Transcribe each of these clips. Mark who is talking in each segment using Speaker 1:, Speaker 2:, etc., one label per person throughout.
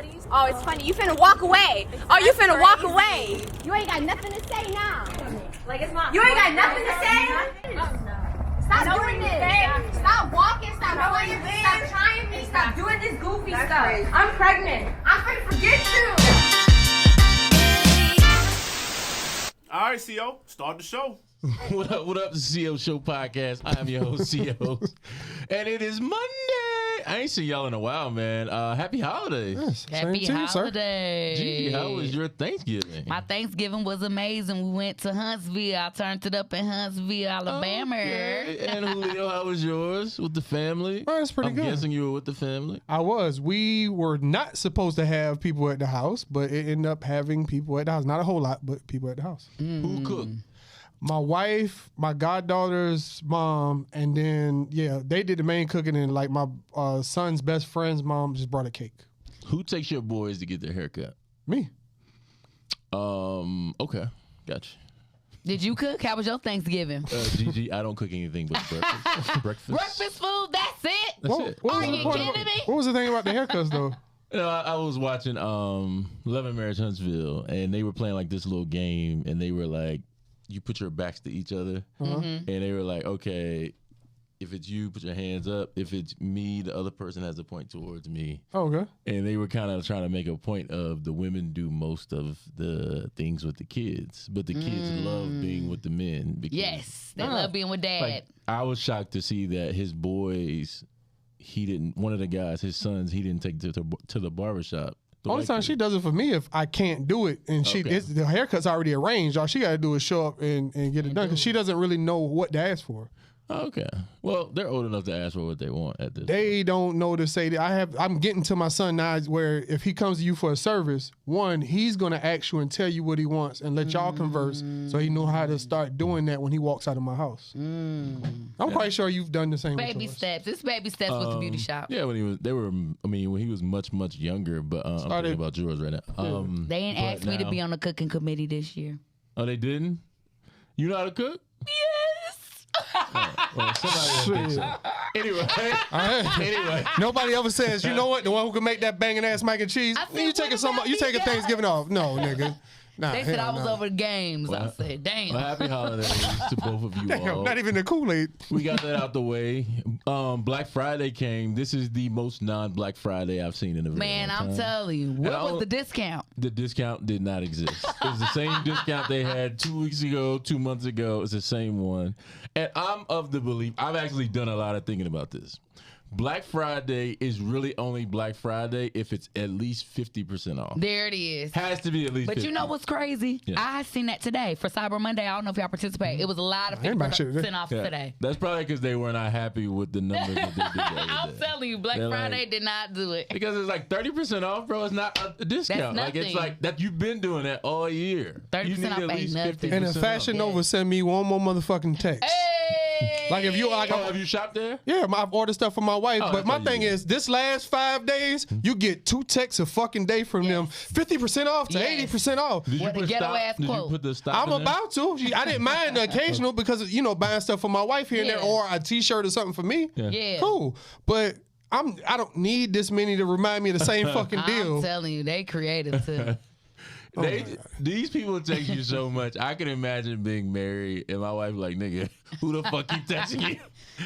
Speaker 1: bodies.
Speaker 2: Oh, it's funny. You finna walk away. Oh, you finna walk away. You ain't got nothing to say now.
Speaker 1: Like it's not.
Speaker 2: You ain't got nothing to say? Stop doing this. Stop walking. Stop doing this. Stop trying me. Stop doing this goofy stuff.
Speaker 1: crazy.
Speaker 2: I'm pregnant. I'm finna forget you.
Speaker 3: All right, CO, start the show.
Speaker 4: What up, the CO Show podcast. I am your host, CO. And it is Monday. I ain't seen y'all in a while, man. Happy holidays.
Speaker 5: Yes,
Speaker 6: Happy holidays.
Speaker 4: Gigi, how was your Thanksgiving?
Speaker 6: My Thanksgiving was amazing. We went to Huntsville. I turned it up in Huntsville, Alabama.
Speaker 4: Okay. And Julio, how was yours with the family?
Speaker 5: Oh, that's pretty good.
Speaker 4: I'm guessing you were with the family.
Speaker 5: I was. We were not supposed to have people at the house, but it ended up having people at the house. Not a whole lot, but people at the house.
Speaker 4: Who cooked?
Speaker 5: My wife, my goddaughter's mom, and then, they did the main cooking, and like my son's best friend's mom just brought a cake.
Speaker 4: Who takes your boys to get their haircut?
Speaker 5: Me.
Speaker 4: Okay. Gotcha.
Speaker 6: Did you cook? How was your Thanksgiving?
Speaker 4: Gigi, I don't cook anything but breakfast.
Speaker 6: Breakfast food, that's it?
Speaker 4: That's it.
Speaker 6: Are you kidding me?
Speaker 5: What was the thing about the haircuts, though?
Speaker 4: You know, I was watching Love and Marriage Huntsville, and they were playing like this little game, and they were like, you put your backs to each other, and they were like, okay, if it's you, put your hands up. If it's me, the other person has a point towards me.
Speaker 5: Oh, okay.
Speaker 4: And they were kind of trying to make a point of the women do most of the things with the kids, but the kids love being with the men. Because,
Speaker 6: Yes, they love being with dad.
Speaker 4: like, I was shocked to see that his boys, one of the guys, his sons, he didn't take to the barbershop.
Speaker 5: Only time she does it for me if I can't do it, and the haircut's already arranged. All she got to do is show up and get it done, because she doesn't really know what to ask for.
Speaker 4: Okay. Well, they're old enough to ask for what they want at this point.
Speaker 5: They don't know to say that. I'm getting to my son now where if he comes to you for a service, one, he's going to ask you and tell you what he wants and let y'all converse, so he know how to start doing that when he walks out of my house. I'm quite sure you've done the same.
Speaker 6: Baby
Speaker 5: with yours.
Speaker 6: steps. It's baby steps with the beauty shop.
Speaker 4: Yeah, when he was much, much younger, but I'm thinking about yours right now.
Speaker 6: They ain't asked me to be on the cooking committee this year.
Speaker 4: Oh, they didn't? You know how to cook?
Speaker 6: Yes.
Speaker 4: Well, somebody else thinks so. Anyway.
Speaker 5: Nobody ever says, you know what, the one who can make that banging ass mac and cheese.
Speaker 6: I said,
Speaker 5: You taking
Speaker 6: what about me,
Speaker 5: Thanksgiving off? No, nigga. Nah,
Speaker 6: They said I was
Speaker 5: no.
Speaker 6: over the games. I said, damn.
Speaker 4: Well, happy holidays to both of you
Speaker 5: Damn,
Speaker 4: all.
Speaker 5: not even the Kool-Aid.
Speaker 4: We got that out the way. Black Friday came. This is the most non-Black Friday I've seen in a very
Speaker 6: Man,
Speaker 4: long
Speaker 6: I'm
Speaker 4: time.
Speaker 6: telling you. What was the discount?
Speaker 4: The discount did not exist. It was the same discount they had 2 weeks ago, 2 months ago. It's the same one. And I'm of the belief, I've actually done a lot of thinking about this. Black Friday is really only Black Friday if it's at least 50% off.
Speaker 6: There it is.
Speaker 4: Has to be at least 50%.
Speaker 6: But you know what's crazy?
Speaker 4: Yeah.
Speaker 6: I seen that today for Cyber Monday. I don't know if y'all participate. It was a lot of 50% off today.
Speaker 4: That's probably because they were not happy with the numbers that they did the other
Speaker 6: I'm
Speaker 4: day.
Speaker 6: telling you, Black Friday did not do it.
Speaker 4: Because it's like 30% off, bro. It's not a discount.
Speaker 6: That's
Speaker 4: Like it's
Speaker 6: nothing.
Speaker 4: like that. You've been doing that all year.
Speaker 6: 30%
Speaker 4: You need
Speaker 6: off
Speaker 4: at
Speaker 6: ain't
Speaker 4: least
Speaker 6: nothing.
Speaker 4: 50%
Speaker 5: And if Fashion
Speaker 4: off.
Speaker 5: Nova send me one more motherfucking text.
Speaker 6: Hey!
Speaker 5: Like if you like,
Speaker 4: Oh, have you shopped there?
Speaker 5: yeah, I've ordered stuff for my wife.
Speaker 4: Oh,
Speaker 5: but my
Speaker 4: that's what
Speaker 5: thing
Speaker 4: you
Speaker 5: is, this last 5 days, you get 2 texts a fucking day from them, 50% off to
Speaker 6: Yes.
Speaker 5: 80% off.
Speaker 4: Did you
Speaker 6: What a
Speaker 4: put
Speaker 6: ghetto
Speaker 4: stop?
Speaker 6: ass
Speaker 4: Did you
Speaker 6: quote.
Speaker 4: put the stop?
Speaker 5: I'm
Speaker 4: in there?
Speaker 5: about to. I didn't mind the occasional because buying stuff for my wife here and there,
Speaker 6: Yeah.
Speaker 5: or a T-shirt or something for me.
Speaker 6: Yeah.
Speaker 5: Cool, but I don't need this many to remind me of the same fucking deal.
Speaker 6: I'm telling you, they creative too.
Speaker 4: These people text you so much. I can imagine being married and my wife like, nigga, who the fuck keep texting you?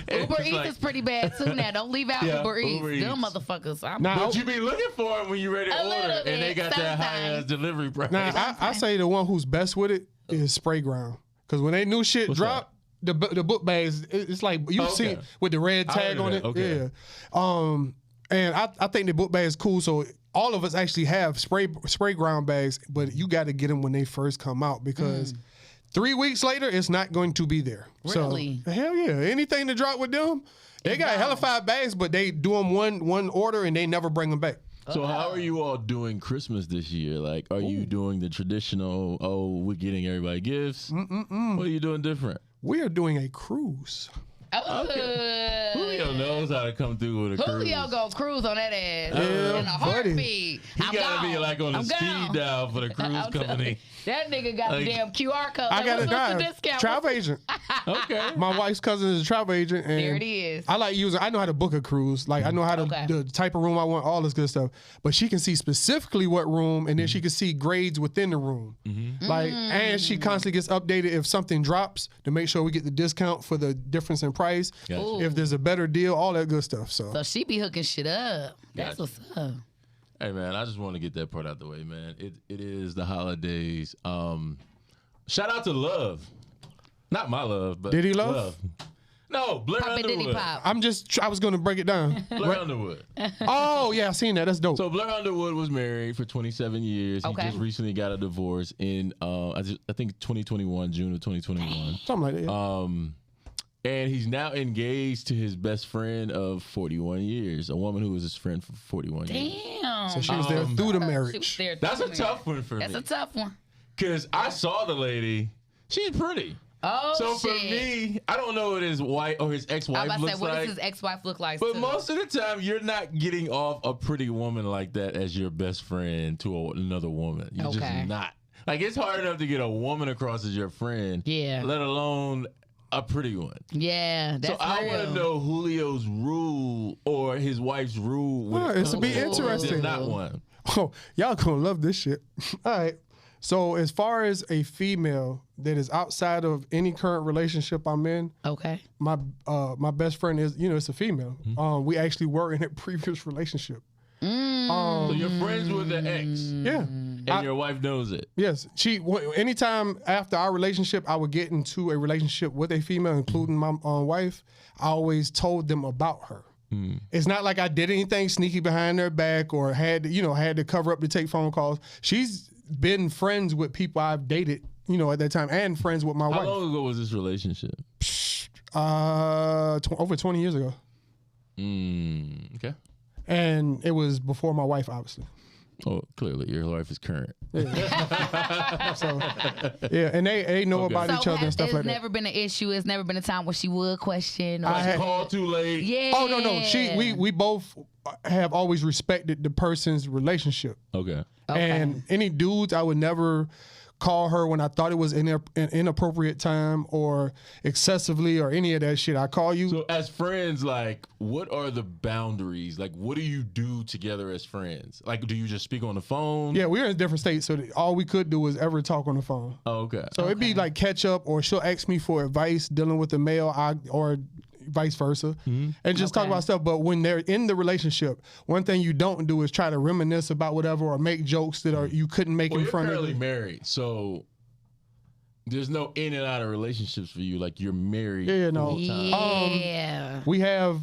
Speaker 4: And
Speaker 6: Uber
Speaker 4: it's
Speaker 6: Eats
Speaker 4: like,
Speaker 6: is pretty bad too now. Don't leave out
Speaker 4: Yeah,
Speaker 6: Uber Eats.
Speaker 4: Uber
Speaker 6: Them
Speaker 4: Eats.
Speaker 6: motherfuckers.
Speaker 5: Now,
Speaker 4: But you be looking for it when you ready to
Speaker 6: A little
Speaker 4: order, and they
Speaker 6: bit,
Speaker 4: got that high ass
Speaker 6: sometimes.
Speaker 4: delivery price.
Speaker 5: now I say the one who's best with it is Spray Ground, because when they new shit
Speaker 4: What's
Speaker 5: drop, the book bags, it's like you've
Speaker 4: okay.
Speaker 5: seen with the red
Speaker 4: I
Speaker 5: tag
Speaker 4: heard
Speaker 5: on
Speaker 4: that,
Speaker 5: it.
Speaker 4: okay.
Speaker 5: Yeah. And I think the book bag is cool. So all of us actually have spray ground bags, but you got to get them when they first come out, because 3 weeks later it's not going to be there.
Speaker 6: Really?
Speaker 5: So hell yeah, anything to drop with them, they got hella 5 bags, but they do them one order and they never bring them back.
Speaker 4: So how are you all doing Christmas this year? Like, are you doing the traditional, we're getting everybody gifts? What are you doing different?
Speaker 5: We are doing a cruise.
Speaker 6: Oh,
Speaker 4: Who Julio knows how to come through with a cruise.
Speaker 6: Julio go cruise on that ass
Speaker 5: Yeah,
Speaker 6: in a
Speaker 5: buddy.
Speaker 6: heartbeat.
Speaker 4: He gotta be like on the speed dial for the cruise company.
Speaker 6: That nigga got the damn QR code.
Speaker 5: I got a
Speaker 6: What's
Speaker 5: guy,
Speaker 6: the discount?
Speaker 5: travel agent.
Speaker 4: Okay.
Speaker 5: My wife's cousin is a travel agent, and
Speaker 6: There it is.
Speaker 5: I like using. I know how to book a cruise. Like I know how to
Speaker 6: Okay.
Speaker 5: the type of room I want, all this good stuff. But she can see specifically what room, and then she can see grades within the room. Like, and she constantly gets updated if something drops to make sure we get the discount for the difference in price.
Speaker 4: Gotcha.
Speaker 5: If there's a better deal, all that good stuff. So
Speaker 6: So she be hooking shit up. That's
Speaker 4: Gotcha.
Speaker 6: what's up.
Speaker 4: Hey man, I just want to get that part out the way, man. It is the holidays. Shout out to Love, not my love, but
Speaker 5: Did he Love?
Speaker 4: No, Blair
Speaker 6: Pop it, diddy
Speaker 4: Underwood.
Speaker 6: pop.
Speaker 5: I was gonna break it down.
Speaker 4: Blair Underwood.
Speaker 5: Oh yeah, I seen that. That's dope.
Speaker 4: So Blair Underwood was married for 27 years.
Speaker 6: Okay.
Speaker 4: He just recently got a divorce in I think 2021, June of 2021.
Speaker 5: Something like that. Yeah.
Speaker 4: And he's now engaged to his best friend of 41 years, a woman who was his friend for 41 years.
Speaker 6: Damn.
Speaker 5: So she was there through the
Speaker 6: She was
Speaker 5: marriage.
Speaker 6: there
Speaker 4: That's a
Speaker 6: through
Speaker 4: tough one for
Speaker 6: That's
Speaker 4: me.
Speaker 6: a tough one.
Speaker 4: Because I saw the lady. She's pretty.
Speaker 6: Oh,
Speaker 4: So
Speaker 6: shit.
Speaker 4: for me, I don't know what his wife or his
Speaker 6: I
Speaker 4: ex-wife
Speaker 6: was about to
Speaker 4: looks
Speaker 6: say, what
Speaker 4: like.
Speaker 6: does his ex-wife look like?
Speaker 4: But
Speaker 6: too?
Speaker 4: most of the time, you're not getting off a pretty woman like that as your best friend to another woman. You're
Speaker 6: Okay.
Speaker 4: just not. Like, it's hard enough to get a woman across as your friend.
Speaker 6: Yeah.
Speaker 4: Let alone a pretty one.
Speaker 6: Yeah, that's
Speaker 4: So I
Speaker 6: real.
Speaker 4: want to know Julio's rule or his wife's rule. when
Speaker 5: Oh,
Speaker 4: it
Speaker 5: this will
Speaker 4: comes
Speaker 5: be
Speaker 4: to
Speaker 5: interesting.
Speaker 4: There's not one.
Speaker 5: Oh, y'all gonna love this shit. All right. So as far as a female that is outside of any current relationship I'm in,
Speaker 6: Okay.
Speaker 5: my best friend is, it's a female. We actually were in a previous relationship.
Speaker 4: So you're friends with the ex,
Speaker 5: Yeah.
Speaker 4: and your wife knows it.
Speaker 5: Yes. Anytime after our relationship, I would get into a relationship with a female, including my wife, I always told them about her. It's not like I did anything sneaky behind their back or had to cover up to take phone calls. She's been friends with people I've dated, at that time, and friends with my
Speaker 4: How
Speaker 5: wife.
Speaker 4: long ago was this relationship?
Speaker 5: Over 20 years ago.
Speaker 4: Okay.
Speaker 5: And it was before my wife, obviously.
Speaker 4: Oh, clearly your wife is current.
Speaker 5: So, yeah, and they know
Speaker 4: Okay.
Speaker 5: about each other and stuff
Speaker 6: it's
Speaker 5: like that.
Speaker 6: never been an issue. It's never been a time where she would question. Or
Speaker 5: I had-
Speaker 4: Call too late.
Speaker 6: yeah.
Speaker 5: Oh, no. We both have always respected the person's relationship.
Speaker 4: Okay.
Speaker 5: And any dudes, I would never call her when I thought it was an inappropriate time or excessively or any of that shit. I call you.
Speaker 4: So as friends, like, what are the boundaries? Like, what do you do together as friends? Like, do you just speak on the phone?
Speaker 5: Yeah, we were in different states, so all we could do was ever talk on the phone.
Speaker 4: Oh, okay.
Speaker 5: So it'd be like catch up, or she'll ask me for advice dealing with the male, or vice versa, and just talk about stuff. But when they're in the relationship, one thing you don't do is try to reminisce about whatever or make jokes that you couldn't make
Speaker 4: Well,
Speaker 5: in
Speaker 4: you're
Speaker 5: front of
Speaker 4: currently
Speaker 5: them.
Speaker 4: married, so there's no in and out of relationships for you. Like, you're married.
Speaker 5: Yeah, no.
Speaker 4: full time.
Speaker 6: Yeah.
Speaker 5: We have,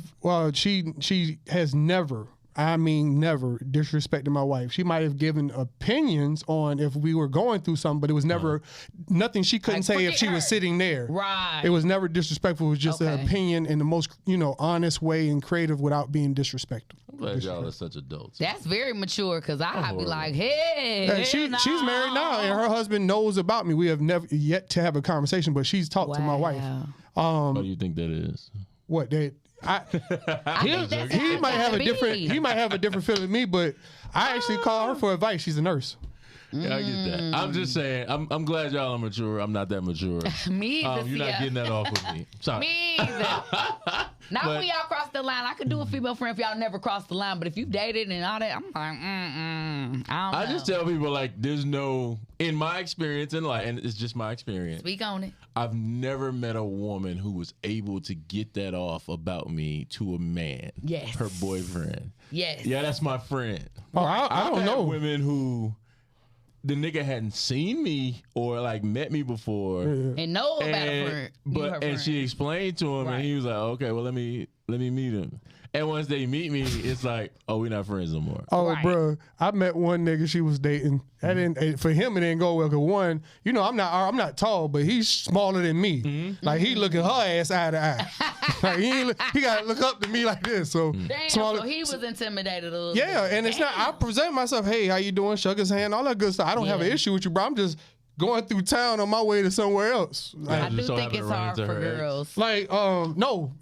Speaker 5: she has never, I mean never, disrespected my wife. She might have given opinions on if we were going through something, but it was never, nothing she couldn't
Speaker 6: Like,
Speaker 5: say if
Speaker 6: forget
Speaker 5: she
Speaker 6: her.
Speaker 5: was sitting there.
Speaker 6: Right.
Speaker 5: It was never disrespectful. It was just an
Speaker 6: Okay.
Speaker 5: opinion in the most, honest way and creative without being disrespectful.
Speaker 4: I'm glad y'all are such adults.
Speaker 6: That's very mature because I'd be
Speaker 4: horrible.
Speaker 6: like, hey.
Speaker 5: And she's married now, and her husband knows about me. We have never yet to have a conversation, but she's talked to my wife.
Speaker 4: What do you think that is?
Speaker 5: What they?
Speaker 6: I think that's
Speaker 5: He
Speaker 6: how it
Speaker 5: might have a
Speaker 6: gotta
Speaker 5: different.
Speaker 6: be.
Speaker 5: He might have a different feeling than me, but I actually call her for advice. She's a nurse.
Speaker 4: Yeah, I get that. I'm just saying, I'm glad y'all are mature. I'm not that mature.
Speaker 6: Me either.
Speaker 4: You're not getting that off with me. Sorry.
Speaker 6: Me either. Not
Speaker 4: But-
Speaker 6: when y'all cross the line. I could do a female friend if y'all never crossed the line. But if you dated and all that, I'm like, I don't
Speaker 4: I
Speaker 6: know.
Speaker 4: just tell people, like, there's no, in my experience in life, and it's just my experience,
Speaker 6: Speak on it.
Speaker 4: I've never met a woman who was able to get that off about me to a man.
Speaker 6: Yes.
Speaker 4: Her boyfriend.
Speaker 6: Yes.
Speaker 4: Yeah, that's my friend.
Speaker 5: Oh, I
Speaker 4: I've
Speaker 5: don't
Speaker 4: had
Speaker 5: know.
Speaker 4: women who the nigga hadn't seen me or like met me before.
Speaker 6: And know about a friend.
Speaker 4: And she explained to him,
Speaker 6: Right.
Speaker 4: and he was like, "Okay, well let me meet him." And once they meet me, it's like, "Oh, we're not friends no more."
Speaker 5: Oh,
Speaker 6: Right.
Speaker 5: bro, I met one nigga she was dating. That didn't for him. It didn't go well. Cause one, I'm not tall, but he's smaller than me. Like he looking her ass eye to eye. Like he gotta look up to me like this. So
Speaker 6: Damn,
Speaker 5: smaller.
Speaker 6: so he was intimidated a little
Speaker 5: Yeah,
Speaker 6: bit.
Speaker 5: and it's not. I present myself. Hey, how you doing? Shook his hand. All that good stuff. I don't have an
Speaker 6: Yeah.
Speaker 5: issue with you, bro. I'm just going through town on my way to somewhere else.
Speaker 6: I
Speaker 4: just
Speaker 6: do
Speaker 4: so
Speaker 6: think
Speaker 4: happened
Speaker 6: it's
Speaker 4: to run
Speaker 6: hard
Speaker 4: into
Speaker 6: for
Speaker 4: her ex.
Speaker 6: girls.
Speaker 5: No,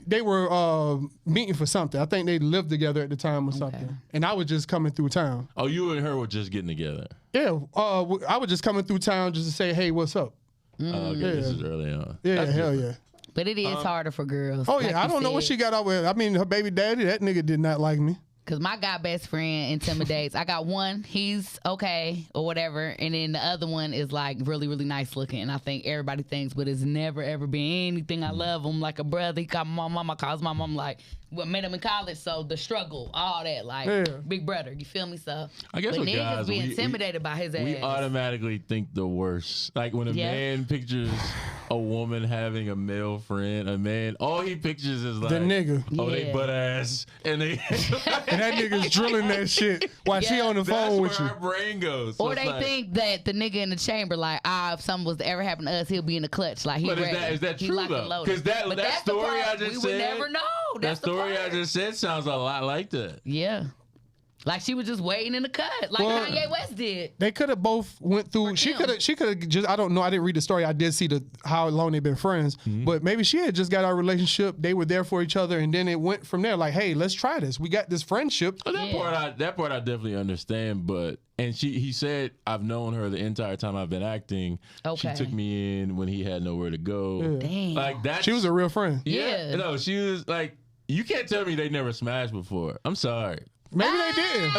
Speaker 5: they were meeting for something. I think they lived together at the time or something. And I was just coming through town.
Speaker 4: Oh, you and her were just getting together.
Speaker 5: Yeah, I was just coming through town just to say, hey, what's up?
Speaker 4: Okay, this is early on.
Speaker 5: Yeah,
Speaker 4: That's
Speaker 5: hell
Speaker 4: different.
Speaker 5: yeah.
Speaker 6: But it is harder for girls.
Speaker 5: Oh, yeah,
Speaker 6: like
Speaker 5: I
Speaker 6: you
Speaker 5: don't know what
Speaker 6: said.
Speaker 5: she got out with. I mean, her baby daddy, that nigga did not like me.
Speaker 6: Cause my guy best friend intimidates. I got one, he's okay or whatever, and then the other one is like really, really nice looking. And I think everybody thinks, but it's never ever been anything. I love him like a brother. He called my mom. I calls my mom like we met him in college. So the struggle, all that, like big brother. You feel me? So
Speaker 4: I guess
Speaker 6: but
Speaker 4: with
Speaker 6: niggas
Speaker 4: guys,
Speaker 6: be intimidated by his ass.
Speaker 4: We automatically think the worst. Like when a man pictures a woman having a male friend, a man, all he pictures is like
Speaker 5: The nigga.
Speaker 4: oh, they butt ass, and they
Speaker 5: And that nigga's drilling that shit while she on the phone with
Speaker 4: that's
Speaker 5: you.
Speaker 4: where our brain goes. So
Speaker 6: Or
Speaker 4: it's
Speaker 6: they
Speaker 4: like,
Speaker 6: think that the nigga in the chamber, like, if something was to ever happen to us, he'll be in the clutch. Like, he
Speaker 4: But
Speaker 6: ready.
Speaker 4: is that
Speaker 6: He
Speaker 4: true
Speaker 6: locked and
Speaker 4: though?
Speaker 6: loaded.
Speaker 4: Because that
Speaker 6: But that's the
Speaker 4: story I
Speaker 6: part
Speaker 4: just
Speaker 6: we
Speaker 4: said,
Speaker 6: would never know.
Speaker 4: That
Speaker 6: That's the
Speaker 4: story I
Speaker 6: part.
Speaker 4: just said sounds a lot like that.
Speaker 6: Yeah. Like she was just waiting in the cut, like
Speaker 5: Well,
Speaker 6: Kanye West did.
Speaker 5: They could have both went through. She
Speaker 6: him.
Speaker 5: could have just. I don't know. I didn't read the story. I did see how long they've been friends. But maybe she had just got our relationship. They were there for each other, and then it went from there. Like, hey, let's try this. We got this friendship.
Speaker 4: Well, that part I definitely understand, but he said I've known her the entire time I've been acting.
Speaker 6: Okay.
Speaker 4: She took me in when he had nowhere to go.
Speaker 6: Damn.
Speaker 4: Like that.
Speaker 5: She was a real friend.
Speaker 6: Yeah.
Speaker 4: No, she was like, you can't tell me they never smashed before. I'm sorry.
Speaker 5: Maybe they did.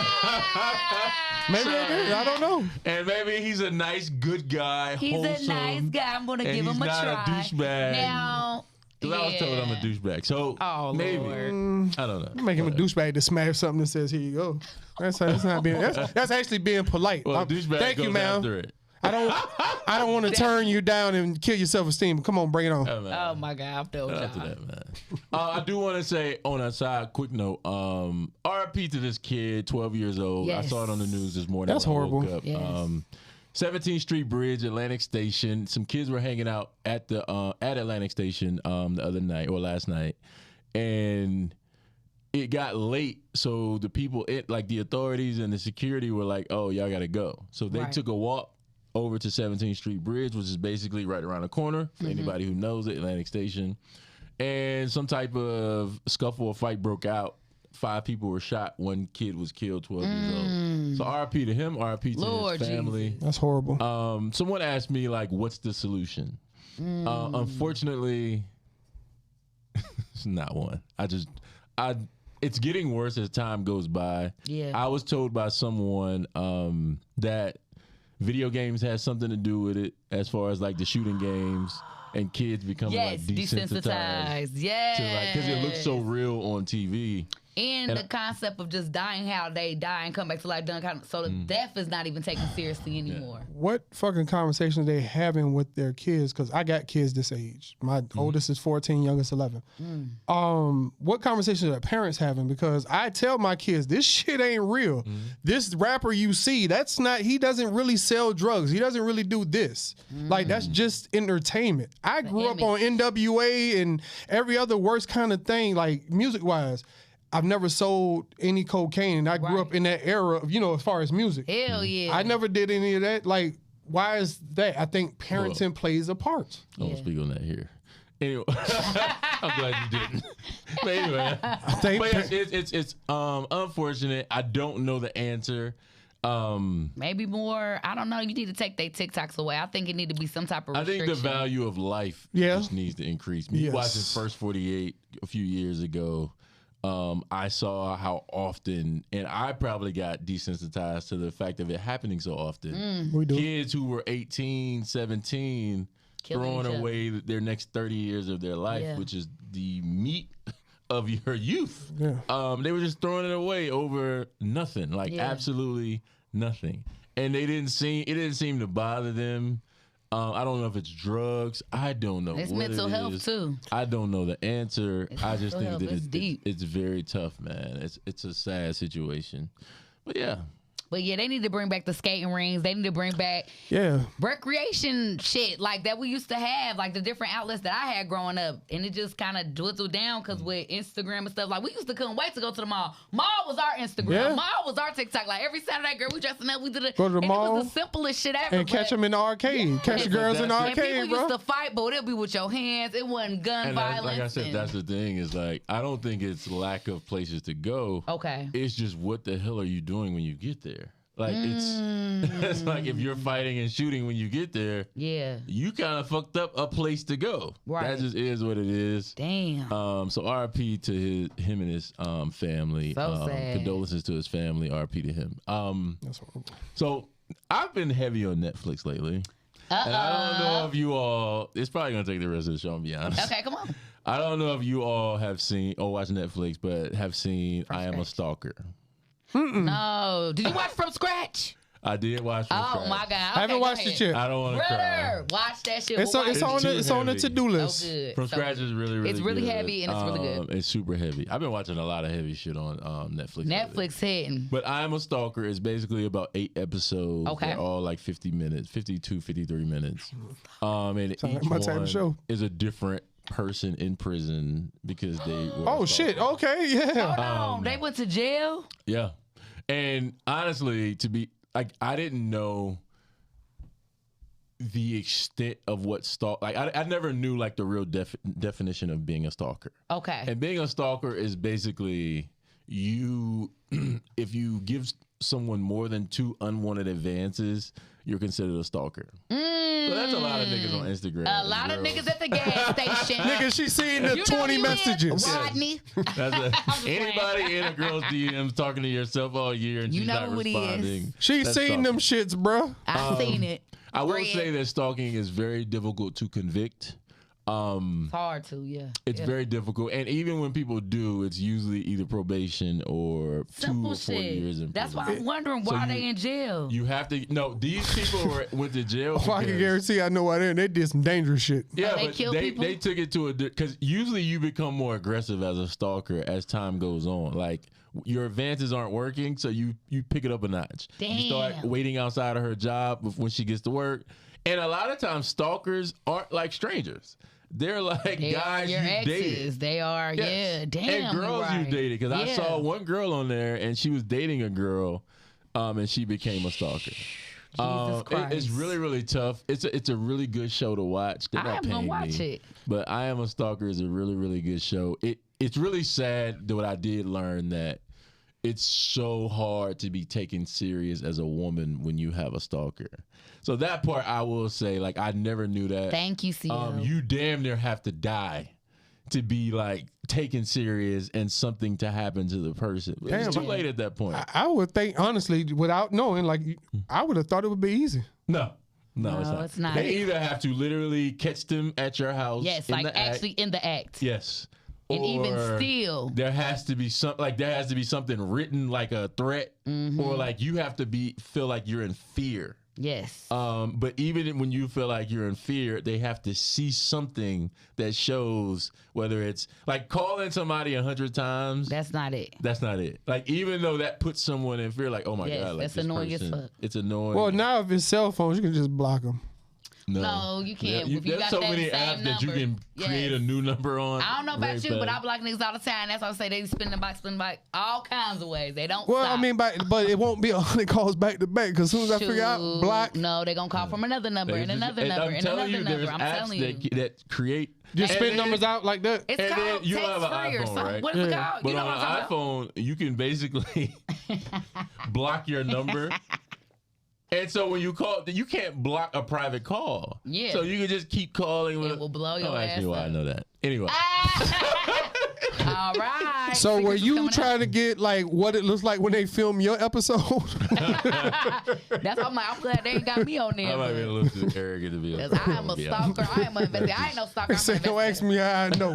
Speaker 5: Maybe they did. I don't know.
Speaker 4: And maybe he's a nice, good guy.
Speaker 6: He's
Speaker 4: wholesome,
Speaker 6: a nice guy. I'm gonna
Speaker 4: and
Speaker 6: give
Speaker 4: he's
Speaker 6: him a
Speaker 4: not
Speaker 6: try.
Speaker 4: a douchebag.
Speaker 6: Now,
Speaker 4: Because I was told I'm a douchebag. So maybe.
Speaker 6: Lord.
Speaker 4: I don't know.
Speaker 5: Make him a douchebag to smash something that says, "Here you go." That's not being. That's actually being polite.
Speaker 4: Well, douchebag
Speaker 5: Thank
Speaker 4: goes
Speaker 5: you, ma'am.
Speaker 4: after it.
Speaker 5: I don't want to turn you down and kill your self-esteem. Come on, bring it on.
Speaker 6: Oh my God, I'm done with
Speaker 4: Shout out to
Speaker 6: y'all.
Speaker 4: that, man. I do want to say on a side quick note, RIP to this kid, 12 years old. I
Speaker 6: Yes.
Speaker 4: saw it on the news this morning.
Speaker 5: That's
Speaker 4: when I woke
Speaker 5: horrible.
Speaker 4: up.
Speaker 6: Yes.
Speaker 4: 17th Street Bridge, Atlantic Station. Some kids were hanging out at the at Atlantic Station the other night or last night, and it got late. So the people, like the authorities and the security, were like, "Oh, y'all gotta go." So they
Speaker 6: Right.
Speaker 4: took a walk over to 17th Street Bridge, which is basically right around the corner for anybody who knows it, Atlantic Station. And some type of scuffle or fight broke out. 5 people were shot. 1 kid was killed, 12 years old. So RIP to him, RIP to
Speaker 6: Lord
Speaker 4: his family.
Speaker 5: That's horrible.
Speaker 4: Someone asked me, like, what's the solution? Unfortunately, it's not one. It's getting worse as time goes by.
Speaker 6: Yeah.
Speaker 4: I was told by someone that video games has something to do with it, as far as like the shooting games and kids becoming
Speaker 6: Yes,
Speaker 4: like desensitized.
Speaker 6: Yes.
Speaker 4: Because it looks so real on TV.
Speaker 6: And the concept of just dying, how they die and come back to life, so the death is not even taken seriously anymore.
Speaker 5: What fucking conversations they having with their kids? Because I got kids this age. My oldest is 14, youngest 11. What conversations are parents having? Because I tell my kids, this shit ain't real. This rapper you see, that's not. He doesn't really sell drugs. He doesn't really do this. Like that's just entertainment. I grew up on NWA and every other worst kind of thing, like music wise. I've never sold any cocaine, and I grew up in that era of, as far as music.
Speaker 6: Hell yeah.
Speaker 5: I never did any of that. Like, why is that? I think parenting plays a part.
Speaker 4: I won't speak on that here. Anyway, I'm glad you didn't. But anyway, it's unfortunate. I don't know the answer.
Speaker 6: Maybe more. I don't know. You need to take their TikToks away. I think it need to be some type of
Speaker 4: I
Speaker 6: restriction.
Speaker 4: think the value of life just needs to increase. Me watching First 48 a few years ago, I saw how often, and I probably got desensitized to the fact of it happening so often.
Speaker 5: We do.
Speaker 4: Kids who were 18, 17,
Speaker 6: Killing
Speaker 4: throwing
Speaker 6: each other.
Speaker 4: away their next 30 years of their life, which is the meat of your youth.
Speaker 5: Yeah.
Speaker 4: They were just throwing it away over nothing, like absolutely nothing. And it didn't seem to bother them. I don't know if it's drugs. I don't know.
Speaker 6: It's
Speaker 4: what
Speaker 6: mental
Speaker 4: it
Speaker 6: health
Speaker 4: is.
Speaker 6: too.
Speaker 4: I don't know the answer. I just
Speaker 6: mental
Speaker 4: think
Speaker 6: health.
Speaker 4: that
Speaker 6: It's deep.
Speaker 4: it's very tough, man. It's a sad situation. But yeah.
Speaker 6: But yeah, they need to bring back the skating rings. They need to bring back recreation shit like that we used to have, like the different outlets that I had growing up. And it just kind of dwindled down because with Instagram and stuff, like we used to couldn't wait to go to the mall. Mall was our Instagram.
Speaker 5: Yeah.
Speaker 6: Mall was our TikTok. Like every Saturday, girl, we dressing up. We did it.
Speaker 5: Go to the mall.
Speaker 6: It was the simplest shit ever.
Speaker 5: And catch them in the arcade. Catch the girls in the
Speaker 6: And
Speaker 5: arcade,
Speaker 6: people
Speaker 5: bro.
Speaker 6: used to fight, but it'll be with your hands. It wasn't gun
Speaker 4: And
Speaker 6: violence.
Speaker 4: like I said, that's the thing is like, I don't think it's lack of places to go.
Speaker 6: Okay.
Speaker 4: It's just what the hell are you doing when you get there? Like it's like if you're fighting and shooting when you get there, you kind of fucked up a place to go.
Speaker 6: Right.
Speaker 4: That just is what it is.
Speaker 6: Damn.
Speaker 4: So RP to him and his family.
Speaker 6: So sad.
Speaker 4: Condolences to his family. RP to him.
Speaker 5: That's horrible.
Speaker 4: So I've been heavy on Netflix lately. And I don't know if you all. It's probably gonna take the rest of the show. To be honest.
Speaker 6: Okay, come on.
Speaker 4: I don't know if you all have seen or watched Netflix, but have seen I Am a Stalker.
Speaker 6: No. Did you watch From Scratch?
Speaker 4: I did watch. From
Speaker 6: Oh
Speaker 4: Scratch.
Speaker 6: my God.
Speaker 5: I haven't watched it yet.
Speaker 4: I don't want to cry.
Speaker 6: Brother, watch that shit.
Speaker 5: It's
Speaker 6: We'll
Speaker 5: on, it's
Speaker 6: watch
Speaker 5: on,
Speaker 6: it.
Speaker 5: the, it's on the
Speaker 4: heavy.
Speaker 5: to-do list.
Speaker 6: So good.
Speaker 4: From
Speaker 6: So
Speaker 4: Scratch
Speaker 6: good.
Speaker 4: is really, really
Speaker 6: It's really
Speaker 4: good.
Speaker 6: heavy and it's really good.
Speaker 4: It's super heavy. I've been watching a lot of heavy shit on Netflix. lately.
Speaker 6: Netflix hitting.
Speaker 4: But I Am a Stalker is basically about 8 episodes.
Speaker 6: Okay.
Speaker 4: They're all like 50 minutes, 52, 53 minutes. And
Speaker 5: Sound like
Speaker 4: each
Speaker 5: my type of
Speaker 4: one
Speaker 5: show.
Speaker 4: is a different person in prison because they were
Speaker 5: Oh, shit. Okay, yeah.
Speaker 6: Hold on. They went to jail?
Speaker 4: Yeah. And honestly, to be like, I didn't know the extent of what like I never knew like the real definition of being a stalker.
Speaker 6: Okay.
Speaker 4: And being a stalker is basically you if you give someone more than 2 unwanted advances, you're considered a stalker. So that's a lot of niggas on Instagram.
Speaker 6: A lot of niggas at the gas station.
Speaker 5: Nigga, she seen the
Speaker 6: You know
Speaker 5: 20
Speaker 6: who he is?
Speaker 5: messages.
Speaker 6: Rodney.
Speaker 4: Anybody in a girl's DMs talking to yourself all year and
Speaker 6: You
Speaker 4: she's
Speaker 6: know
Speaker 4: not
Speaker 6: who it is.
Speaker 4: responding.
Speaker 5: She
Speaker 4: that's
Speaker 5: seen them
Speaker 4: stalking.
Speaker 5: shits, bro.
Speaker 6: I seen it.
Speaker 4: I will
Speaker 6: Red.
Speaker 4: say that stalking is very difficult to convict.
Speaker 6: It's hard to, yeah.
Speaker 4: It's very difficult, and even when people do, it's usually either probation or
Speaker 6: Simple
Speaker 4: 2 or 4
Speaker 6: shit.
Speaker 4: years in
Speaker 6: That's
Speaker 4: prison.
Speaker 6: why I'm wondering why they in jail.
Speaker 4: You have to these people went to jail.
Speaker 5: Oh, I can
Speaker 4: because-
Speaker 5: guarantee I know why they did some dangerous shit.
Speaker 4: Yeah,
Speaker 6: they
Speaker 4: but
Speaker 6: kill people?
Speaker 4: they took it to because usually you become more aggressive as a stalker as time goes on. Like your advances aren't working, so you pick it up a notch. You start
Speaker 6: Damn.
Speaker 4: waiting outside of her job when she gets to work, and a lot of times stalkers aren't like strangers. They're like
Speaker 6: They
Speaker 4: guys
Speaker 6: are your
Speaker 4: you
Speaker 6: exes.
Speaker 4: dated.
Speaker 6: They are, yeah. Damn.
Speaker 4: And girls
Speaker 6: you're
Speaker 4: you
Speaker 6: right.
Speaker 4: dated. Because I
Speaker 6: Yeah.
Speaker 4: saw one girl on there and she was dating a girl and she became a stalker. It's
Speaker 6: Christ.
Speaker 4: really, really tough. It's a really good show to watch. They're
Speaker 6: I
Speaker 4: not
Speaker 6: am gonna
Speaker 4: paying
Speaker 6: watch
Speaker 4: me,
Speaker 6: it.
Speaker 4: But I Am a Stalker is a really, really good show. It's really sad that I did learn that it's so hard to be taken serious as a woman when you have a stalker. So that part I will say, like, I never knew that.
Speaker 6: Thank you, CEO.
Speaker 4: You damn near have to die to be like taken serious and something to happen to the person. It's too
Speaker 5: Damn.
Speaker 4: late at that point.
Speaker 5: I would think, honestly, without knowing, like, I would have thought it would be easy.
Speaker 4: No,
Speaker 6: No,
Speaker 4: it's not.
Speaker 6: it's not.
Speaker 4: They either have to literally catch them at your house.
Speaker 6: Yes,
Speaker 4: in
Speaker 6: like
Speaker 4: the
Speaker 6: actually
Speaker 4: act.
Speaker 6: in the act.
Speaker 4: Yes.
Speaker 6: And even
Speaker 4: Or
Speaker 6: still.
Speaker 4: there has to be something written like a threat, or like you have to feel like you're in fear.
Speaker 6: Yes.
Speaker 4: But even when you feel like you're in fear, they have to see something that shows, whether it's like calling somebody 100 times.
Speaker 6: That's not it.
Speaker 4: That's not it. Like, even though that puts someone in fear, like, oh my
Speaker 6: Yes,
Speaker 4: God, like
Speaker 6: that's
Speaker 4: this
Speaker 6: annoying as
Speaker 4: person,
Speaker 6: fuck.
Speaker 4: it's annoying.
Speaker 5: Well, now if it's cell phones, you can just block them.
Speaker 6: No, you can't. If you
Speaker 4: there's
Speaker 6: got
Speaker 4: so
Speaker 6: that
Speaker 4: many
Speaker 6: same
Speaker 4: apps that you
Speaker 6: number.
Speaker 4: can create a
Speaker 6: Yes.
Speaker 4: new number on.
Speaker 6: I don't know
Speaker 4: very
Speaker 6: about you, but I
Speaker 4: fast.
Speaker 6: block niggas all the time. That's why I say they spin the bike all kinds of ways. They don't
Speaker 5: Well,
Speaker 6: stop.
Speaker 5: I mean, but it won't be 100 calls back to back because as soon as I figure out
Speaker 6: Shoot.
Speaker 5: block,
Speaker 6: No, they're going to call from another number and another number
Speaker 4: I'm
Speaker 6: and
Speaker 4: telling
Speaker 6: another
Speaker 4: you,
Speaker 6: number.
Speaker 4: there's
Speaker 6: I'm
Speaker 4: apps
Speaker 6: telling you.
Speaker 4: that create
Speaker 5: just
Speaker 4: and
Speaker 5: spit
Speaker 4: then-
Speaker 5: numbers out like that.
Speaker 6: It's
Speaker 4: and
Speaker 6: called
Speaker 4: then you
Speaker 6: text
Speaker 4: have an
Speaker 6: free or
Speaker 4: iPhone,
Speaker 6: something.
Speaker 4: right?
Speaker 6: What is it
Speaker 5: Yeah.
Speaker 6: called?
Speaker 4: But
Speaker 6: You know
Speaker 4: on
Speaker 6: what I'm
Speaker 4: an
Speaker 6: talking about?
Speaker 4: iPhone, you can basically block your number. And so when you call, you can't block a private call.
Speaker 6: Yeah.
Speaker 4: So you can just keep calling.
Speaker 6: It will blow your ass
Speaker 4: Actually, why I
Speaker 6: up.
Speaker 4: know that. Anyway.
Speaker 6: All right.
Speaker 5: So were
Speaker 6: Secrets
Speaker 5: you
Speaker 6: coming
Speaker 5: trying to get like what it looks like when they film your episode?
Speaker 6: out. That's why I'm glad they ain't got me on there.
Speaker 4: I might be a little too arrogant to be
Speaker 6: Because I am a stalker. I am an investigator. I ain't no stalker.
Speaker 5: Say, don't
Speaker 6: I'm,
Speaker 5: ask me how I know.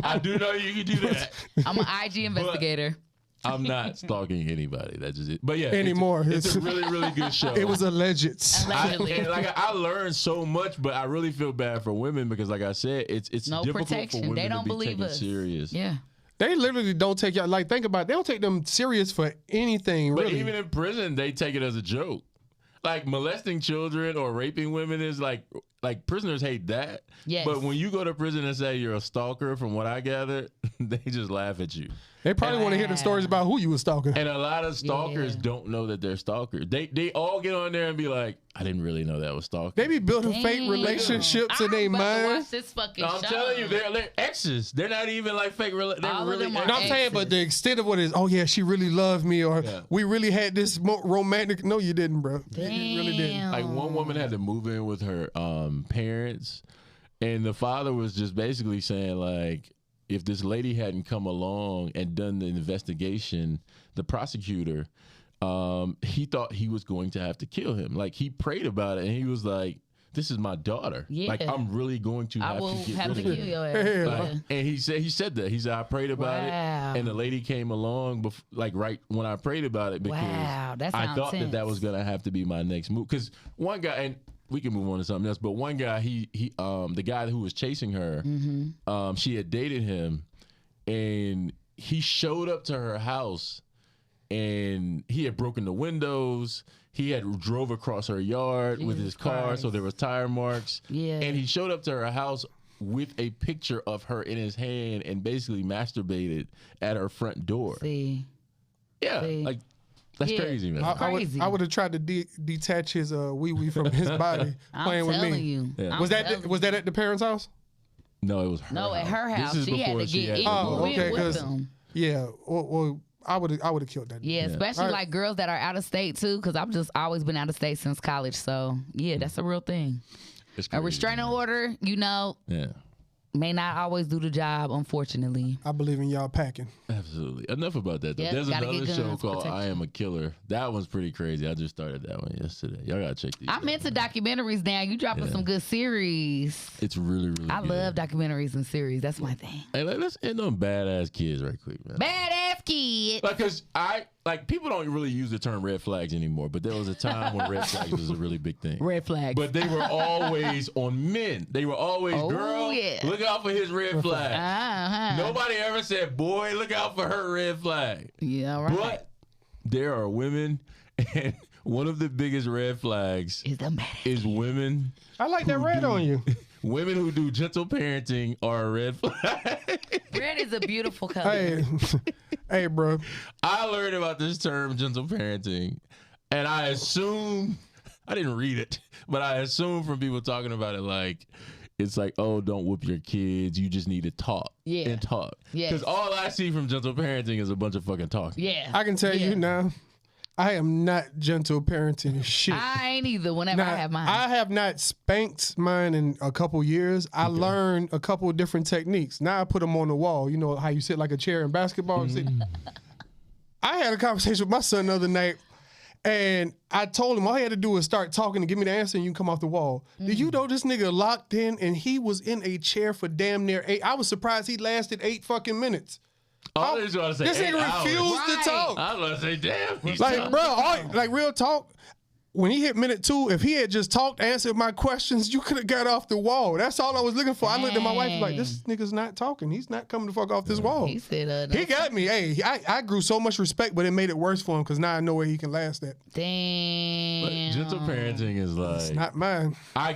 Speaker 4: I do know you can do that.
Speaker 6: I'm an IG investigator.
Speaker 4: I'm not stalking anybody. That's just it. But yeah,
Speaker 5: Anymore.
Speaker 4: It's a really, really good show.
Speaker 5: It was alleged.
Speaker 6: Allegedly.
Speaker 4: I learned so much, but I really feel bad for women because, like I said, it's
Speaker 6: No
Speaker 4: difficult
Speaker 6: protection.
Speaker 4: for women
Speaker 6: They don't
Speaker 4: to be
Speaker 6: believe
Speaker 4: taken
Speaker 6: us.
Speaker 4: serious.
Speaker 6: Yeah.
Speaker 5: They literally don't take y'all, like, think about it. They don't take them serious for anything,
Speaker 4: But
Speaker 5: really.
Speaker 4: even in prison, they take it as a joke. Like molesting children or raping women is like prisoners hate that.
Speaker 6: Yes.
Speaker 4: But when you go to prison and say you're a stalker, from what I gather, they just laugh at you.
Speaker 5: They probably want to hear the stories about who you was stalking.
Speaker 4: And a lot of stalkers don't know that they're stalkers. They all get on there and be like, I didn't really know that was stalking.
Speaker 5: They be building fake relationships in their
Speaker 6: I'm about to
Speaker 5: mind.
Speaker 6: watch this fucking
Speaker 4: I'm
Speaker 6: show.
Speaker 4: telling you, they're exes. They're not even like fake. They're
Speaker 6: All of
Speaker 4: really
Speaker 6: them are
Speaker 5: No, I'm saying, but the extent of what it is, oh yeah, she really loved me, or we really had this romantic. No, you didn't, bro. You really didn't.
Speaker 4: Like one woman had to move in with her parents, and the father was just basically saying like, if this lady hadn't come along and done the investigation, the prosecutor, he thought he was going to have to kill him. Like he prayed about it, and he was like, "This is my daughter.
Speaker 6: Yeah.
Speaker 4: Like I'm really going to
Speaker 6: I
Speaker 4: have
Speaker 6: will
Speaker 4: to get
Speaker 6: have
Speaker 4: rid
Speaker 6: to
Speaker 4: of
Speaker 6: kill
Speaker 4: her."
Speaker 6: your ass.
Speaker 4: Like, and he said that. He said, I prayed about
Speaker 6: Wow.
Speaker 4: it, and the lady came along, like right when I prayed about it, because
Speaker 6: Wow, that
Speaker 4: I
Speaker 6: sounds
Speaker 4: thought
Speaker 6: tense.
Speaker 4: that was gonna have to be my next move. Because one guy, and we can move on to something else, but one guy, he the guy who was chasing her, she had dated him, and he showed up to her house, and he had broken the windows. He had drove across her yard with his car,
Speaker 6: Christ.
Speaker 4: so there was tire marks.
Speaker 6: Yeah.
Speaker 4: And he showed up to her house with a picture of her in his hand and basically masturbated at her front door.
Speaker 6: See,
Speaker 4: Yeah,
Speaker 6: See.
Speaker 4: like that's
Speaker 6: Yeah.
Speaker 4: crazy, man.
Speaker 6: Crazy.
Speaker 5: I would have tried to detach his wee from his body
Speaker 6: I'm
Speaker 5: playing with
Speaker 6: telling
Speaker 5: me.
Speaker 6: you.
Speaker 4: Yeah.
Speaker 6: I'm
Speaker 5: Was
Speaker 6: telling
Speaker 5: that at the parents' house?
Speaker 4: No, it was her.
Speaker 6: No, at her house.
Speaker 4: This is
Speaker 6: She had
Speaker 4: before
Speaker 6: to
Speaker 4: she
Speaker 6: get
Speaker 4: had
Speaker 6: even
Speaker 5: Oh,
Speaker 6: with
Speaker 5: okay, 'cause-
Speaker 6: them.
Speaker 5: Yeah. Well, I would have killed that.
Speaker 6: Yeah, especially
Speaker 5: Right.
Speaker 6: like girls that are out of state too, because I've just always been out of state since college. So yeah, that's a real thing.
Speaker 4: It's
Speaker 6: A
Speaker 4: crazy,
Speaker 6: restraining
Speaker 4: man.
Speaker 6: order,
Speaker 4: Yeah,
Speaker 6: may not always do the job, unfortunately.
Speaker 5: I believe in y'all packing.
Speaker 4: absolutely. Enough about that, though.
Speaker 6: Yep,
Speaker 4: There's
Speaker 6: gotta
Speaker 4: another
Speaker 6: get
Speaker 4: show
Speaker 6: guns,
Speaker 4: called
Speaker 6: protection.
Speaker 4: I Am a Killer. That one's pretty crazy. I just started that one yesterday. Y'all gotta check these
Speaker 6: I'm
Speaker 4: out,
Speaker 6: into
Speaker 4: man.
Speaker 6: documentaries now. You dropping some good series.
Speaker 4: It's really, really
Speaker 6: I
Speaker 4: good.
Speaker 6: love documentaries and series. That's my thing.
Speaker 4: Hey, let's end on badass kids right quick, man.
Speaker 6: Badass kid.
Speaker 4: Like, cause people don't really use the term red flags anymore, but there was a time when red flags was a really big thing.
Speaker 6: Red flags.
Speaker 4: But they were always on men. They were always,
Speaker 6: Oh,
Speaker 4: girl,
Speaker 6: yeah.
Speaker 4: look out for his red flag.
Speaker 6: Uh-huh.
Speaker 4: Nobody ever said, boy, look out for her red flag.
Speaker 6: Yeah, right.
Speaker 4: But there are women, and one of the biggest red flags
Speaker 6: Is the badass.
Speaker 4: is women.
Speaker 5: I like that red on you.
Speaker 4: Women who do gentle parenting are a red flag.
Speaker 6: Red is a beautiful color.
Speaker 5: Hey, hey, bro.
Speaker 4: I learned about this term, gentle parenting, and I assume, I didn't read it, but I assume from people talking about it, like, it's like, oh, don't whoop your kids. You just need to talk and talk.
Speaker 6: Yes.
Speaker 4: Because all I see from gentle parenting is a bunch of fucking talking.
Speaker 6: Yeah.
Speaker 5: I can tell you now, I am not gentle parenting shit.
Speaker 6: I ain't either whenever
Speaker 5: Now,
Speaker 6: I have mine.
Speaker 5: I have not spanked mine in a couple years. I learned a couple of different techniques. Now I put them on the wall. You know how you sit like a chair in basketball? Sit. I had a conversation with my son the other night, and I told him all he had to do was start talking and give me the answer, and you can come off the wall. Did you know this nigga locked in, and he was in a chair for damn near 8? I was surprised he lasted 8 fucking minutes.
Speaker 4: I was going to say
Speaker 5: This
Speaker 4: 8
Speaker 5: nigga
Speaker 4: hours.
Speaker 5: refused to
Speaker 6: Right.
Speaker 5: talk.
Speaker 4: I was going to say, damn. He's
Speaker 5: Like,
Speaker 4: tough.
Speaker 5: bro, like real talk. When he hit minute 2, if he had just talked, answered my questions, you could have got off the wall. That's all I was looking for. I looked at my wife like, this nigga's not talking. He's not coming the fuck off this wall.
Speaker 6: He said,
Speaker 5: He got me. Hey, I grew so much respect, but it made it worse for him because now I know where he can last at.
Speaker 6: damn.
Speaker 4: But gentle parenting is like,
Speaker 5: Not mine.
Speaker 4: I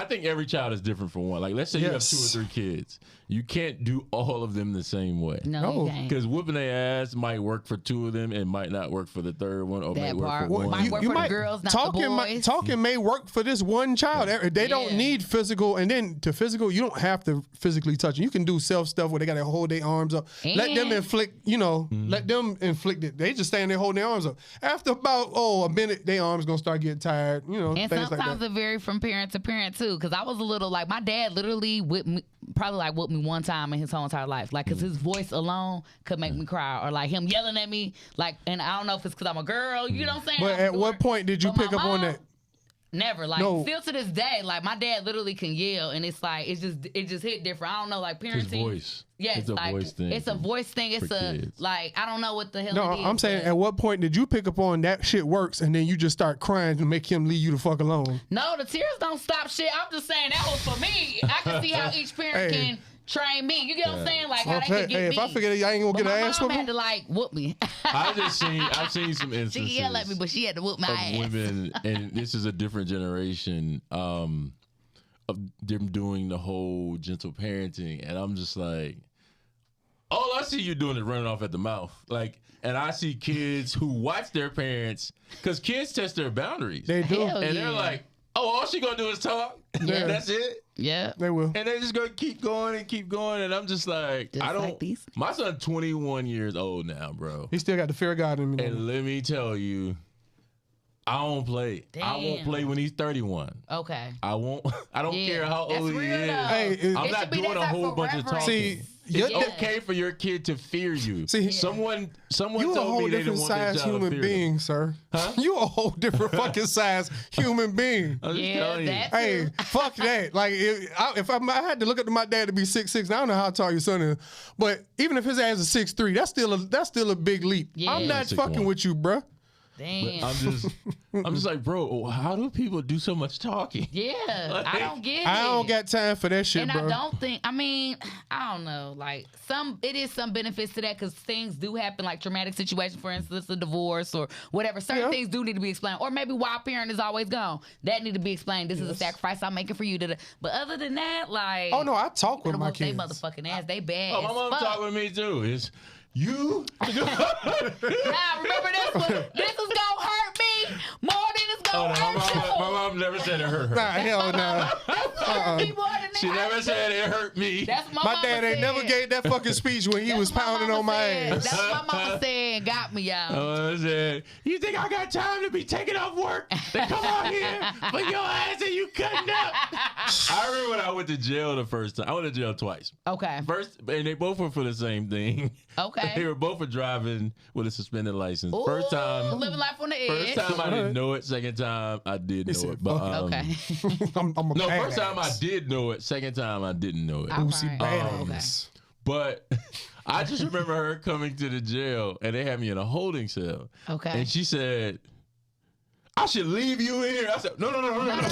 Speaker 4: think every child is different for one. Like, let's say you have 2 or 3 kids. You can't do all of them the same way.
Speaker 6: No,
Speaker 5: No,
Speaker 6: he can't.
Speaker 4: Because whooping their ass might work for 2 of them and might not work for the third one, or
Speaker 6: That
Speaker 4: may work
Speaker 6: part.
Speaker 4: for one.
Speaker 6: Might work for the girls, not the boys.
Speaker 5: Talking may work for this one child. They don't
Speaker 6: Yeah.
Speaker 5: need physical, and then to physical, you don't have to physically touch them. You can do self stuff where they got to hold their arms up. Let them
Speaker 6: And-
Speaker 5: inflict, let them inflict it. They just stand there holding their arms up. After about a minute, their arms gonna start getting tired.
Speaker 6: And
Speaker 5: things like
Speaker 6: sometimes
Speaker 5: that.
Speaker 6: it vary from parent to parent too. Because I was a little like, my dad literally whipped me, probably whooped me one time in his whole entire life. Like, because his voice alone could make me cry, or like him yelling at me. Like, and I don't know if it's because I'm a girl. You know what I'm saying?
Speaker 5: But at what point did you
Speaker 6: But my
Speaker 5: pick up on
Speaker 6: mom,
Speaker 5: that?
Speaker 6: Never. Like,
Speaker 5: No.
Speaker 6: still to this day, like my dad literally can yell, and it's like it just hit different. I don't know, like
Speaker 4: His
Speaker 6: parenting.
Speaker 4: voice.
Speaker 6: Yes,
Speaker 4: It's a
Speaker 6: like,
Speaker 4: voice thing.
Speaker 6: It's a voice thing. It's
Speaker 4: for
Speaker 6: a
Speaker 4: kids.
Speaker 6: like I don't know what the hell.
Speaker 5: No,
Speaker 6: it is,
Speaker 5: I'm saying
Speaker 6: but-
Speaker 5: at what point did you pick up on that shit works and then you just start crying to make him leave you the fuck alone?
Speaker 6: No, the tears don't stop shit. I'm just saying that was for me. I can see how each parent
Speaker 5: Hey.
Speaker 6: train me. You get what I'm saying? Like how they
Speaker 5: Okay,
Speaker 6: could get
Speaker 5: hey,
Speaker 6: me.
Speaker 5: if I figure that I ain't gonna
Speaker 6: But
Speaker 5: get
Speaker 6: my
Speaker 5: an ass
Speaker 6: mom
Speaker 5: whooping,
Speaker 6: had to like whoop me.
Speaker 4: I've seen some
Speaker 6: She
Speaker 4: instances
Speaker 6: yelled at me, but she had to whoop my
Speaker 4: of
Speaker 6: ass.
Speaker 4: women, and this is a different generation of them doing the whole gentle parenting, and I'm just like, all I see you doing is running off at the mouth, like. And I see kids who watch their parents, because kids test their boundaries,
Speaker 5: they do.
Speaker 6: Hell
Speaker 4: and
Speaker 6: yeah.
Speaker 4: they're like, "Oh, all she gonna do is talk.
Speaker 5: Yeah.
Speaker 4: That's it."
Speaker 6: Yeah.
Speaker 5: They will.
Speaker 4: And they're just gonna keep going and keep going, and I'm just like,
Speaker 6: Just
Speaker 4: I don't.
Speaker 6: like these.
Speaker 4: My son's 21 years old now, bro,
Speaker 5: He still got the fear of God in me.
Speaker 4: and let me tell you, I don't play. I won't
Speaker 6: Damn.
Speaker 4: play when he's 31.
Speaker 6: Okay.
Speaker 4: I won't. I don't
Speaker 6: Yeah,
Speaker 4: care how
Speaker 6: that's
Speaker 4: old he
Speaker 6: real,
Speaker 4: is.
Speaker 6: though.
Speaker 5: Hey,
Speaker 4: I'm
Speaker 6: It
Speaker 4: not
Speaker 6: should be
Speaker 4: doing
Speaker 6: that
Speaker 4: a
Speaker 6: type
Speaker 4: whole
Speaker 6: of
Speaker 4: bunch of
Speaker 6: reverence.
Speaker 4: talking.
Speaker 5: See,
Speaker 4: It's
Speaker 6: Yeah.
Speaker 4: okay for your kid to fear you.
Speaker 5: See,
Speaker 4: someone
Speaker 5: you a
Speaker 4: told
Speaker 5: whole
Speaker 4: me they didn't
Speaker 5: different
Speaker 4: want their
Speaker 5: size
Speaker 4: child to
Speaker 5: human
Speaker 4: fear
Speaker 5: being,
Speaker 4: them.
Speaker 5: sir.
Speaker 4: Huh?
Speaker 5: You a whole different fucking size human being.
Speaker 4: I'm just
Speaker 6: Yeah,
Speaker 4: telling you.
Speaker 6: that
Speaker 5: Hey,
Speaker 6: too.
Speaker 5: fuck that. Like, if I had to look up to my dad to be 6'6", I don't know how tall your son is, but even if his ass is 6'3", that's still a big leap.
Speaker 6: Yeah.
Speaker 5: I'm not
Speaker 4: 6'1".
Speaker 5: fucking with you, bruh.
Speaker 6: Damn.
Speaker 4: I'm just like, bro, how do people do so much talking?
Speaker 6: Yeah, I don't get it.
Speaker 5: I don't got time for that shit,
Speaker 6: And
Speaker 5: bro.
Speaker 6: I don't think. I mean, I don't know. Like it is some benefits to that because things do happen, like traumatic situations, for instance, a divorce or whatever. Certain things do need to be explained, or maybe why a parent is always gone. That need to be explained. This is a sacrifice I'm making for you. But other than that, like,
Speaker 5: Oh no, I talk with
Speaker 6: they
Speaker 5: my
Speaker 6: whoop they
Speaker 5: kids.
Speaker 6: motherfucking ass. They bad.
Speaker 4: Oh, my
Speaker 6: as
Speaker 4: mom
Speaker 6: fuck.
Speaker 4: talking with me too. It's you.
Speaker 6: Nah, remember this one? This is gonna hurt me more than it's
Speaker 4: Oh,
Speaker 6: gonna
Speaker 4: no,
Speaker 6: hurt you.
Speaker 4: my mom never said it hurt her.
Speaker 5: Nah, hell nah.
Speaker 6: Hurt me more than
Speaker 4: She
Speaker 6: it
Speaker 4: never
Speaker 6: hurt
Speaker 4: said
Speaker 6: you.
Speaker 4: it hurt me.
Speaker 6: That's what
Speaker 5: My dad ain't never
Speaker 6: said.
Speaker 5: gave that fucking speech when he
Speaker 6: That's
Speaker 5: was
Speaker 6: what
Speaker 5: pounding
Speaker 6: mama
Speaker 5: on my
Speaker 6: said.
Speaker 5: ass.
Speaker 6: That's what my mama said. Got me, y'all.
Speaker 4: I said, you think I got time to be taking off work to come out here for your ass and you cutting up? I remember when I went to jail the first time. I went to jail twice.
Speaker 6: Okay.
Speaker 4: First, and they both were for the same thing.
Speaker 6: Okay.
Speaker 4: They were both for driving with a suspended license.
Speaker 6: Ooh,
Speaker 4: First time,
Speaker 6: living life on the edge.
Speaker 4: first time I didn't know it. Second time I did know
Speaker 5: said,
Speaker 4: it. But
Speaker 5: "Fuck
Speaker 6: Okay.
Speaker 5: I'm a
Speaker 4: no,
Speaker 5: badass.
Speaker 4: first time I did know it. Second time I didn't know it.
Speaker 5: Boosie
Speaker 6: Alright.
Speaker 5: badass.
Speaker 4: But I just remember her coming to the jail and they had me in a holding cell.
Speaker 6: Okay.
Speaker 4: And she said, I should leave you in here. I said, no.
Speaker 6: No, mama.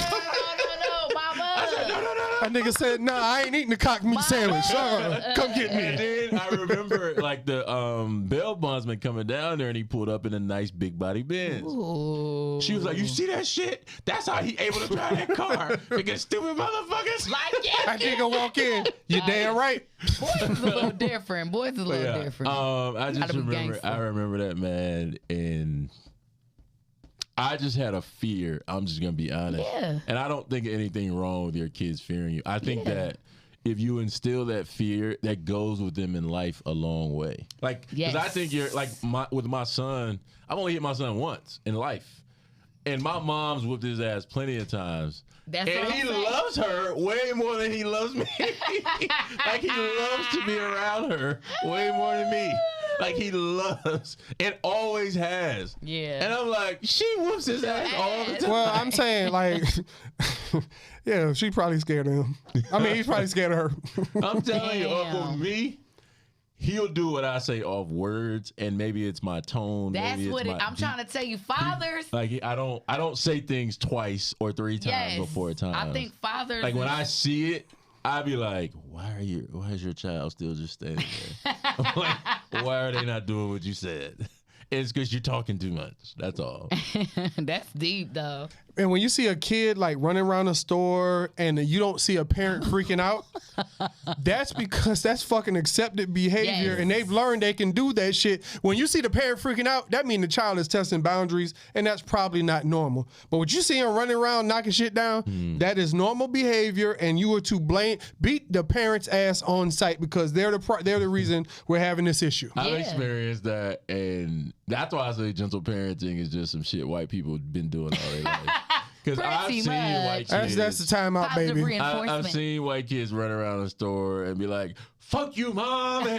Speaker 5: That nigga said, nah, I ain't eating the cock meat sandwich. Come get
Speaker 4: And
Speaker 5: me.
Speaker 4: then I remember like the bail bondsman coming down there and he pulled up in a nice big body Benz.
Speaker 6: Ooh.
Speaker 4: She was like, you see that shit? That's how he able to drive that car. Because stupid motherfuckers.
Speaker 6: Like,
Speaker 5: That
Speaker 6: yeah.
Speaker 5: nigga walk in. You damn right.
Speaker 6: Boys is a little different. Boys is a little
Speaker 4: Yeah.
Speaker 6: different.
Speaker 4: I just
Speaker 6: Gotta be
Speaker 4: remember.
Speaker 6: gangster.
Speaker 4: I remember that, man, and I just had a fear. I'm just gonna be honest.
Speaker 6: Yeah.
Speaker 4: And I don't think anything wrong with your kids fearing you. I think that if you instill that fear, that goes with them in life a long way. Like, because I
Speaker 6: Yes.
Speaker 4: think you're like with my son. I've only hit my son once in life, and my mom's whooped his ass plenty of times.
Speaker 6: That's
Speaker 4: And
Speaker 6: what
Speaker 4: he
Speaker 6: I'm saying.
Speaker 4: loves her way more than he loves me. Like he loves to be around her way more than me. Like he loves and always has.
Speaker 6: Yeah.
Speaker 4: And I'm like, she whoops his ass all the time.
Speaker 5: Well, I'm saying, like, yeah, she probably scared of him. I mean, he's probably scared of her.
Speaker 4: I'm telling you, up
Speaker 6: Damn.
Speaker 4: with me, he'll do what I say off words, and maybe it's my tone.
Speaker 6: That's
Speaker 4: maybe
Speaker 6: what
Speaker 4: it's my
Speaker 6: I'm trying to tell you. Fathers.
Speaker 4: Like I don't say things twice or three times
Speaker 6: Yes.
Speaker 4: or four times.
Speaker 6: I think fathers.
Speaker 4: like when I see it, I be like, why is your child still just standing there? I'm like, why are they not doing what you said? It's because you're talking too much. That's all.
Speaker 6: That's deep, though.
Speaker 5: And when you see a kid like running around a store and you don't see a parent freaking out, that's because that's fucking accepted behavior,
Speaker 6: Yes.
Speaker 5: and they've learned they can do that shit. When you see the parent freaking out, that means the child is testing boundaries, and that's probably not normal. But when you see him running around knocking shit down, that is normal behavior, and you are to beat the parent's ass on sight because they're the reason we're having this issue.
Speaker 4: I've
Speaker 6: Yeah.
Speaker 4: experienced that, and that's why I say gentle parenting is just some shit white people have been doing all their life. Because I've
Speaker 6: Pretty
Speaker 4: seen
Speaker 6: much.
Speaker 4: white kids.
Speaker 5: That's the timeout,
Speaker 6: Positive
Speaker 5: baby.
Speaker 6: reinforcement.
Speaker 4: I've seen white kids run around the store and be like, "Fuck you, mom!" And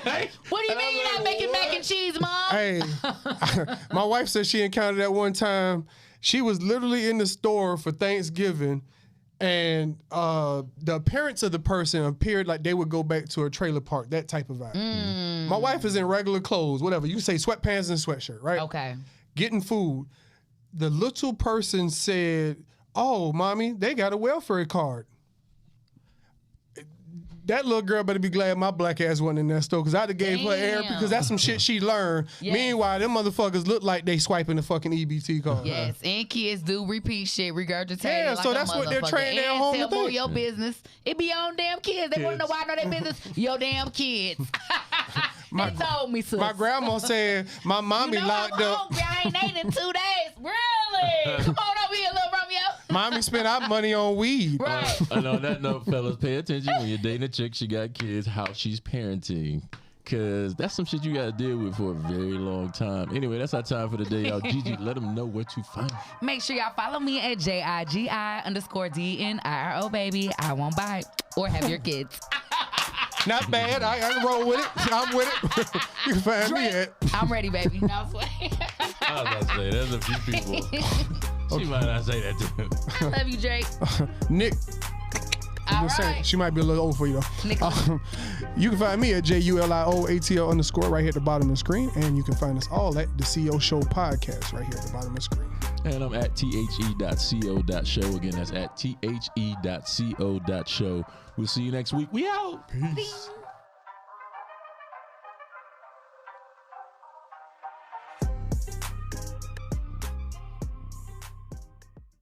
Speaker 4: like,
Speaker 6: What do you
Speaker 4: and I'm
Speaker 6: mean you're not
Speaker 4: like,
Speaker 6: making
Speaker 4: "What?"
Speaker 6: mac and cheese, Mom?
Speaker 5: Hey, my wife said she encountered that one time. She was literally in the store for Thanksgiving, and the parents of the person appeared like they would go back to a trailer park, that type of vibe. My wife is in regular clothes, whatever. You can say sweatpants and sweatshirt, right?
Speaker 6: Okay.
Speaker 5: Getting food. The little person said, "Oh, mommy, they got a welfare card." that little girl better be glad my black ass wasn't in that store because I'd have gave her air
Speaker 6: Damn.
Speaker 5: because that's some shit she learned.
Speaker 6: Yes.
Speaker 5: Meanwhile, them motherfuckers look like they swiping the fucking EBT card.
Speaker 6: Yes, and kids do repeat shit, regurgitate.
Speaker 5: Yeah,
Speaker 6: like
Speaker 5: so
Speaker 6: a
Speaker 5: that's what they're
Speaker 6: motherfucker.
Speaker 5: training their
Speaker 6: And
Speaker 5: home to
Speaker 6: tell more
Speaker 5: think.
Speaker 6: your business. It be your own damn kids. They want to know why I know their business. Your damn kids. They told me, sis.
Speaker 5: My grandma said my mommy
Speaker 6: you know
Speaker 5: locked
Speaker 6: I'm
Speaker 5: up.
Speaker 6: hungry. I ain't ate in 2 days. Really? Come on over here, little Romeo.
Speaker 5: Mommy spent our money on weed.
Speaker 6: Right.
Speaker 4: And on that note, fellas, pay attention when you're dating a chick, she got kids, how she's parenting. Cause that's some shit you gotta deal with for a very long time. Anyway, that's our time for the day, y'all. Gigi, let them know where to find you.
Speaker 6: Make sure y'all follow me at JIGI_DNIRO, baby. I won't bite or have your kids.
Speaker 5: Not bad. I can roll with it. I'm with it. You can find me at.
Speaker 6: I'm ready, baby. No sweat.
Speaker 4: I was about to say, there's a few people. She might not say that to him.
Speaker 6: I love you, Drake.
Speaker 5: Nick.
Speaker 6: All
Speaker 5: Just saying,
Speaker 6: right.
Speaker 5: she might be a little old for you though.
Speaker 6: Nicholas.
Speaker 5: You can find me at JULIOATL_ right here at the bottom of the screen, and you can find us all at the CO Show podcast right here at the bottom of the screen.
Speaker 4: And I'm at the.co.show. Again, that's at the.co.show. We'll see you next week. We out.
Speaker 5: Peace.